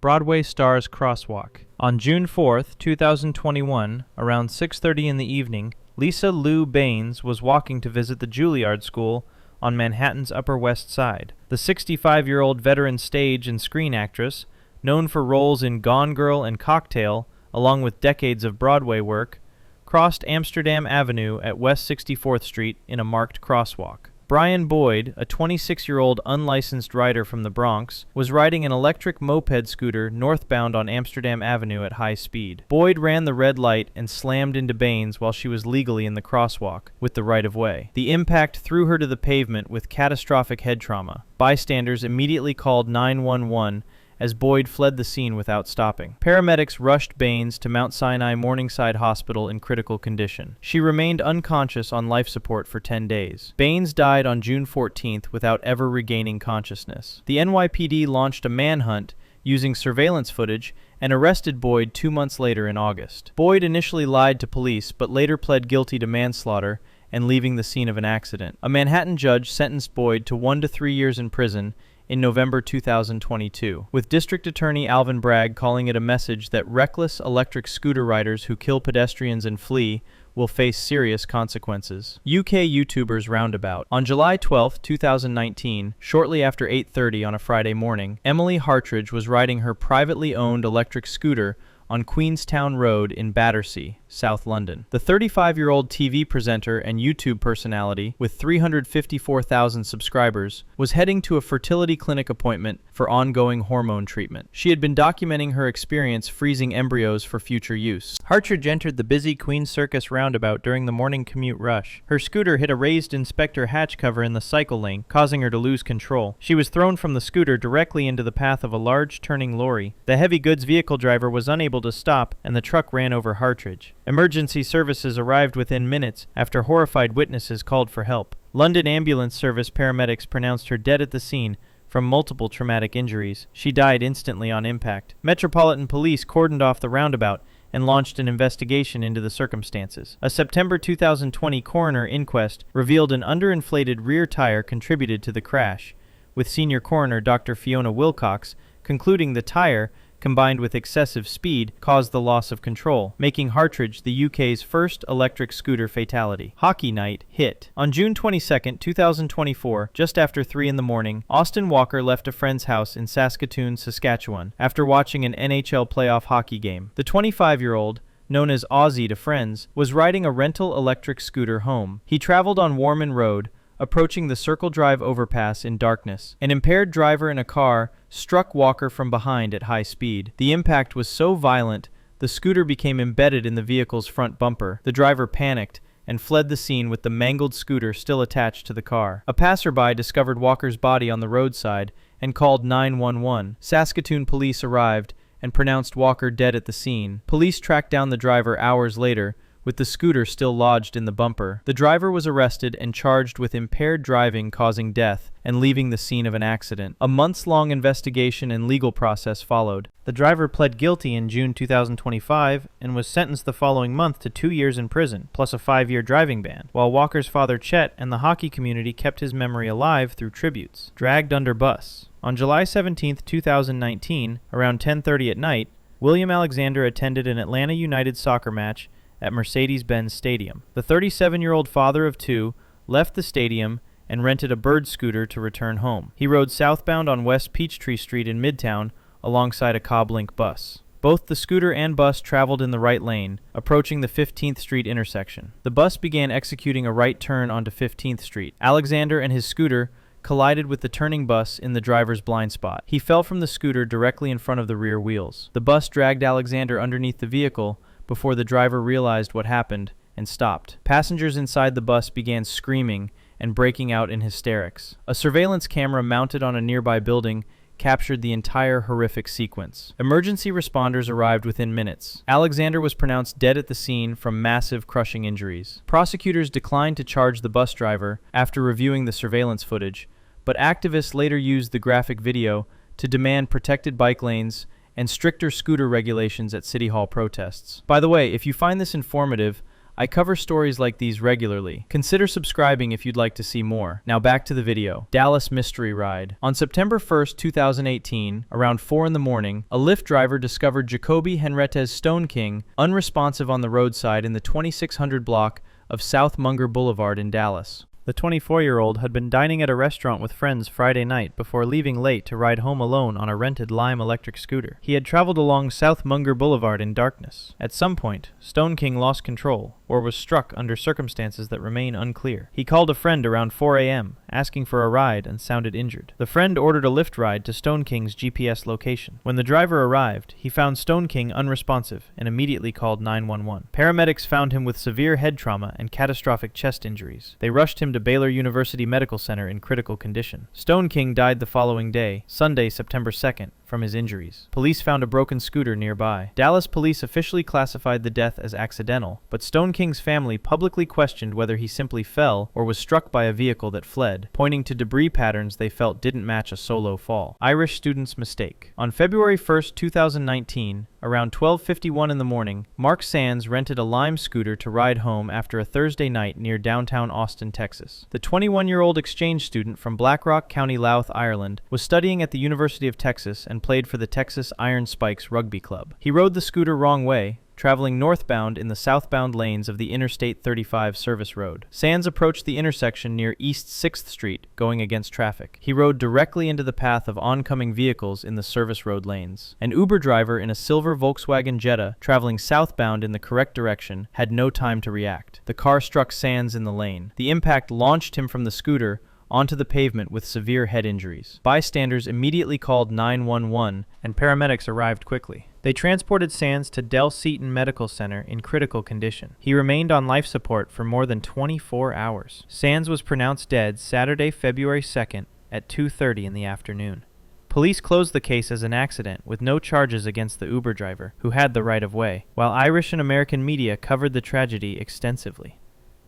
Broadway stars Crosswalk. On June 4, 2021, around 6:30 in the evening, Lisa Lou Baines was walking to visit the Juilliard School on Manhattan's Upper West Side. The 65-year-old veteran stage and screen actress, known for roles in Gone Girl and Cocktail, along with decades of Broadway work, crossed Amsterdam Avenue at West 64th Street in a marked crosswalk. Brian Boyd, a 26-year-old unlicensed rider from the Bronx, was riding an electric moped scooter northbound on Amsterdam Avenue at high speed. Boyd ran the red light and slammed into Baines while she was legally in the crosswalk, with the right-of-way. The impact threw her to the pavement with catastrophic head trauma. Bystanders immediately called 911 as Boyd fled the scene without stopping. Paramedics rushed Baines to Mount Sinai Morningside Hospital in critical condition. She remained unconscious on life support for 10 days. Baines died on June 14th without ever regaining consciousness. The NYPD launched a manhunt using surveillance footage and arrested Boyd 2 months later in August. Boyd initially lied to police but later pled guilty to manslaughter and leaving the scene of an accident. A Manhattan judge sentenced Boyd to 1 to 3 years in prison in November 2022, with District Attorney Alvin Bragg calling it a message that reckless electric scooter riders who kill pedestrians and flee will face serious consequences. UK YouTubers Roundabout. On July 12, 2019, shortly after 8:30 on a Friday morning, Emily Hartridge was riding her privately owned electric scooter on Queenstown Road in Battersea, South London. The 35-year-old TV presenter and YouTube personality, with 354,000 subscribers, was heading to a fertility clinic appointment for ongoing hormone treatment. She had been documenting her experience freezing embryos for future use. Hartridge entered the busy Queen's Circus roundabout during the morning commute rush. Her scooter hit a raised inspector hatch cover in the cycle lane, causing her to lose control. She was thrown from the scooter directly into the path of a large turning lorry. The heavy goods vehicle driver was unable to stop, and the truck ran over Hartridge. Emergency services arrived within minutes after horrified witnesses called for help. London Ambulance Service paramedics pronounced her dead at the scene from multiple traumatic injuries. She died instantly on impact. Metropolitan Police cordoned off the roundabout and launched an investigation into the circumstances. A September 2020 coroner inquest revealed an underinflated rear tire contributed to the crash, with senior coroner Dr. Fiona Wilcox concluding the tire, combined with excessive speed, caused the loss of control, making Hartridge the UK's first electric scooter fatality. Hockey night hit. On June 22, 2024, just after 3 in the morning, Austin Walker left a friend's house in Saskatoon, Saskatchewan, after watching an NHL playoff hockey game. The 25-year-old, known as Aussie to friends, was riding a rental electric scooter home. He traveled on Warman Road, approaching the Circle Drive overpass in darkness. An impaired driver in a car struck Walker from behind at high speed. The impact was so violent, the scooter became embedded in the vehicle's front bumper. The driver panicked and fled the scene with the mangled scooter still attached to the car. A passerby discovered Walker's body on the roadside and called 911. Saskatoon police arrived and pronounced Walker dead at the scene. Police tracked down the driver hours later, with the scooter still lodged in the bumper. The driver was arrested and charged with impaired driving causing death and leaving the scene of an accident. A months-long investigation and legal process followed. The driver pled guilty in June 2025 and was sentenced the following month to 2 years in prison, plus a 5-year driving ban, while Walker's father Chet and the hockey community kept his memory alive through tributes. Dragged under bus. On July 17, 2019, around 10:30 at night, William Alexander attended an Atlanta United soccer match at Mercedes-Benz Stadium. The 37-year-old father of 2 left the stadium and rented a bird scooter to return home. He rode southbound on West Peachtree Street in Midtown alongside a Cobb Link bus. Both the scooter and bus traveled in the right lane, approaching the 15th Street intersection. The bus began executing a right turn onto 15th Street. Alexander and his scooter collided with the turning bus in the driver's blind spot. He fell from the scooter directly in front of the rear wheels. The bus dragged Alexander underneath the vehicle before the driver realized what happened and stopped. Passengers inside the bus began screaming and breaking out in hysterics. A surveillance camera mounted on a nearby building captured the entire horrific sequence. Emergency responders arrived within minutes. Alexander was pronounced dead at the scene from massive crushing injuries. Prosecutors declined to charge the bus driver after reviewing the surveillance footage, but activists later used the graphic video to demand protected bike lanes and stricter scooter regulations at City Hall protests. By the way, if you find this informative, I cover stories like these regularly. Consider subscribing if you'd like to see more. Now back to the video. Dallas Mystery Ride. On September 1st, 2018, around 4 in the morning, a Lyft driver discovered Jacoby Henriquez Stone King unresponsive on the roadside in the 2600 block of South Munger Boulevard in Dallas. The 24-year-old had been dining at a restaurant with friends Friday night before leaving late to ride home alone on a rented Lime electric scooter. He had traveled along South Munger Boulevard in darkness. At some point, Stone King lost control, or was struck under circumstances that remain unclear. He called a friend around 4 a.m., asking for a ride, and sounded injured. The friend ordered a Lyft ride to Stone King's GPS location. When the driver arrived, he found Stone King unresponsive and immediately called 911. Paramedics found him with severe head trauma and catastrophic chest injuries. They rushed him to Baylor University Medical Center in critical condition. Stone King died the following day, Sunday, September 2nd, from his injuries. Police found a broken scooter nearby. Dallas police officially classified the death as accidental, but Stone King's family publicly questioned whether he simply fell or was struck by a vehicle that fled, pointing to debris patterns they felt didn't match a solo fall. Irish student's mistake. On February 1st, 2019, around 12:51 in the morning, Mark Sands rented a Lime scooter to ride home after a Thursday night near downtown Austin, Texas. The 21-year-old exchange student from Blackrock County, Louth, Ireland, was studying at the University of Texas and played for the Texas Iron Spikes Rugby Club. He rode the scooter wrong way, traveling northbound in the southbound lanes of the Interstate 35 service road. Sands approached the intersection near East 6th Street, going against traffic. He rode directly into the path of oncoming vehicles in the service road lanes. An Uber driver in a silver Volkswagen Jetta, traveling southbound in the correct direction, had no time to react. The car struck Sands in the lane. The impact launched him from the scooter onto the pavement with severe head injuries. Bystanders immediately called 911, and paramedics arrived quickly. They transported Sands to Del Seaton Medical Center in critical condition. He remained on life support for more than 24 hours. Sands was pronounced dead Saturday, February 2nd at 2:30 in the afternoon. Police closed the case as an accident, with no charges against the Uber driver, who had the right-of-way, while Irish and American media covered the tragedy extensively.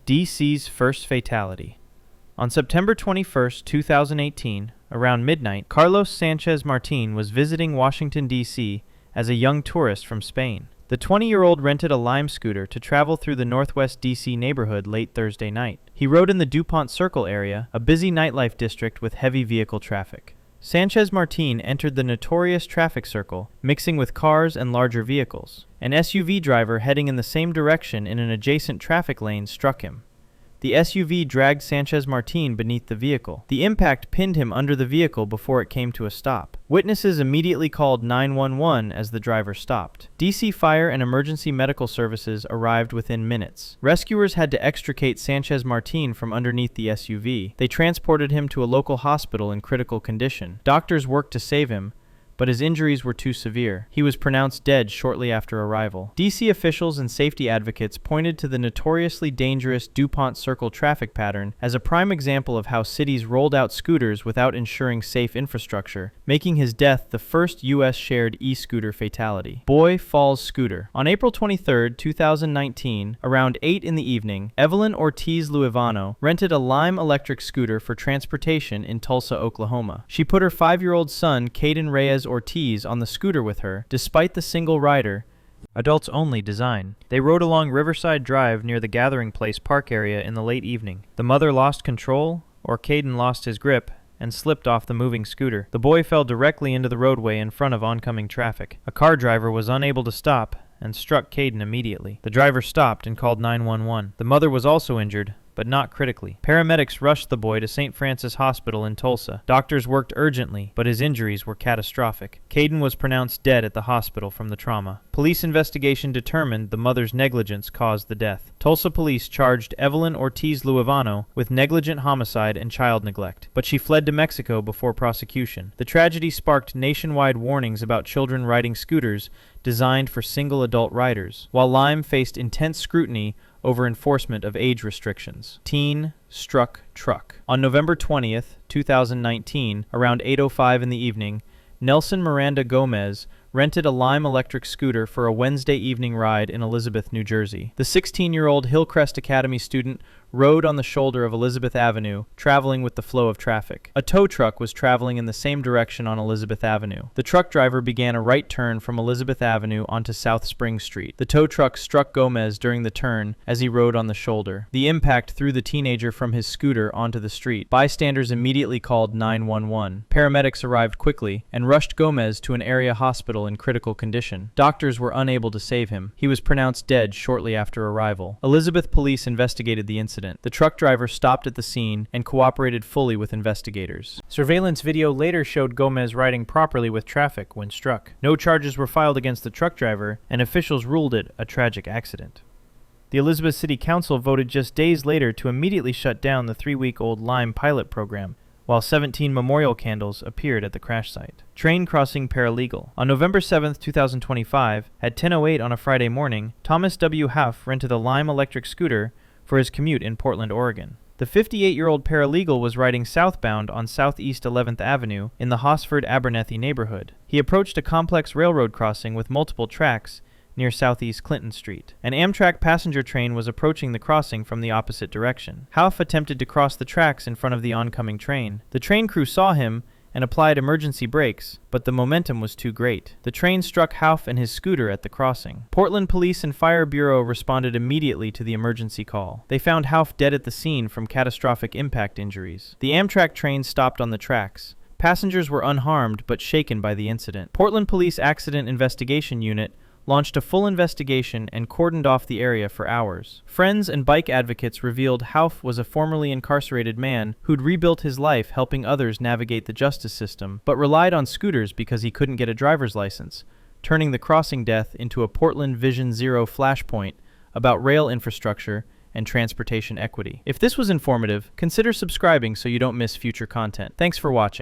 DC's first fatality. On September 21, 2018, around midnight, Carlos Sanchez Martin was visiting Washington, D.C. as a young tourist from Spain. The 20-year-old rented a Lime scooter to travel through the Northwest D.C. neighborhood late Thursday night. He rode in the DuPont Circle area, a busy nightlife district with heavy vehicle traffic. Sanchez Martin entered the notorious traffic circle, mixing with cars and larger vehicles. An SUV driver heading in the same direction in an adjacent traffic lane struck him. The SUV dragged Sanchez Martin beneath the vehicle. The impact pinned him under the vehicle before it came to a stop. Witnesses immediately called 911 as the driver stopped. DC Fire and Emergency Medical Services arrived within minutes. Rescuers had to extricate Sanchez Martin from underneath the SUV. They transported him to a local hospital in critical condition. Doctors worked to save him, but his injuries were too severe. He was pronounced dead shortly after arrival. DC officials and safety advocates pointed to the notoriously dangerous DuPont Circle traffic pattern as a prime example of how cities rolled out scooters without ensuring safe infrastructure, making his death the first U.S. shared e-scooter fatality. Boy falls scooter. On April 23, 2019, around 8 in the evening, Evelyn Ortiz Luevano rented a Lime electric scooter for transportation in Tulsa, Oklahoma. She put her 5-year-old son, Caden Reyes Ortiz, on the scooter with her, despite the single rider, adults-only design. They rode along Riverside Drive near the Gathering Place park area in the late evening. The mother lost control, or Caden lost his grip, and slipped off the moving scooter. The boy fell directly into the roadway in front of oncoming traffic. A car driver was unable to stop and struck Caden immediately. The driver stopped and called 911. The mother was also injured, but not critically. Paramedics rushed the boy to St. Francis Hospital in Tulsa. Doctors worked urgently, but his injuries were catastrophic. Caden was pronounced dead at the hospital from the trauma. Police investigation determined the mother's negligence caused the death. Tulsa police charged Evelyn Ortiz Luevano with negligent homicide and child neglect, but she fled to Mexico before prosecution. The tragedy sparked nationwide warnings about children riding scooters designed for single adult riders, while Lime faced intense scrutiny over enforcement of age restrictions. Teen struck truck. On November 20th, 2019, around 8:05 in the evening, Nelson Miranda Gomez rented a Lime electric scooter for a Wednesday evening ride in Elizabeth, New Jersey. The 16-year-old Hillcrest Academy student rode on the shoulder of Elizabeth Avenue, traveling with the flow of traffic. A tow truck was traveling in the same direction on Elizabeth Avenue. The truck driver began a right turn from Elizabeth Avenue onto South Spring Street. The tow truck struck Gomez during the turn as he rode on the shoulder. The impact threw the teenager from his scooter onto the street. Bystanders immediately called 911. Paramedics arrived quickly and rushed Gomez to an area hospital in critical condition. Doctors were unable to save him. He was pronounced dead shortly after arrival. Elizabeth police investigated the incident. The truck driver stopped at the scene and cooperated fully with investigators. Surveillance video later showed Gomez riding properly with traffic when struck. No charges were filed against the truck driver, and officials ruled it a tragic accident. The Elizabeth City Council voted just days later to immediately shut down the 3-week-old Lime pilot program, while 17 memorial candles appeared at the crash site. Train crossing paralegal. On November 7, 2025, at 10:08 on a Friday morning, Thomas W. Huff rented a Lime electric scooter for his commute in Portland, Oregon. The 58-year-old paralegal was riding southbound on Southeast 11th Avenue in the Hosford-Abernethy neighborhood. He approached a complex railroad crossing with multiple tracks near Southeast Clinton Street. An Amtrak passenger train was approaching the crossing from the opposite direction. Huff attempted to cross the tracks in front of the oncoming train. The train crew saw him and applied emergency brakes, but the momentum was too great. The train struck Huff and his scooter at the crossing. Portland Police and Fire Bureau responded immediately to the emergency call. They found Huff dead at the scene from catastrophic impact injuries. The Amtrak train stopped on the tracks. Passengers were unharmed but shaken by the incident. Portland Police Accident Investigation Unit launched a full investigation and cordoned off the area for hours. Friends and bike advocates revealed Huff was a formerly incarcerated man who'd rebuilt his life helping others navigate the justice system, but relied on scooters because he couldn't get a driver's license, turning the crossing death into a Portland Vision Zero flashpoint about rail infrastructure and transportation equity. If this was informative, consider subscribing so you don't miss future content. Thanks for watching.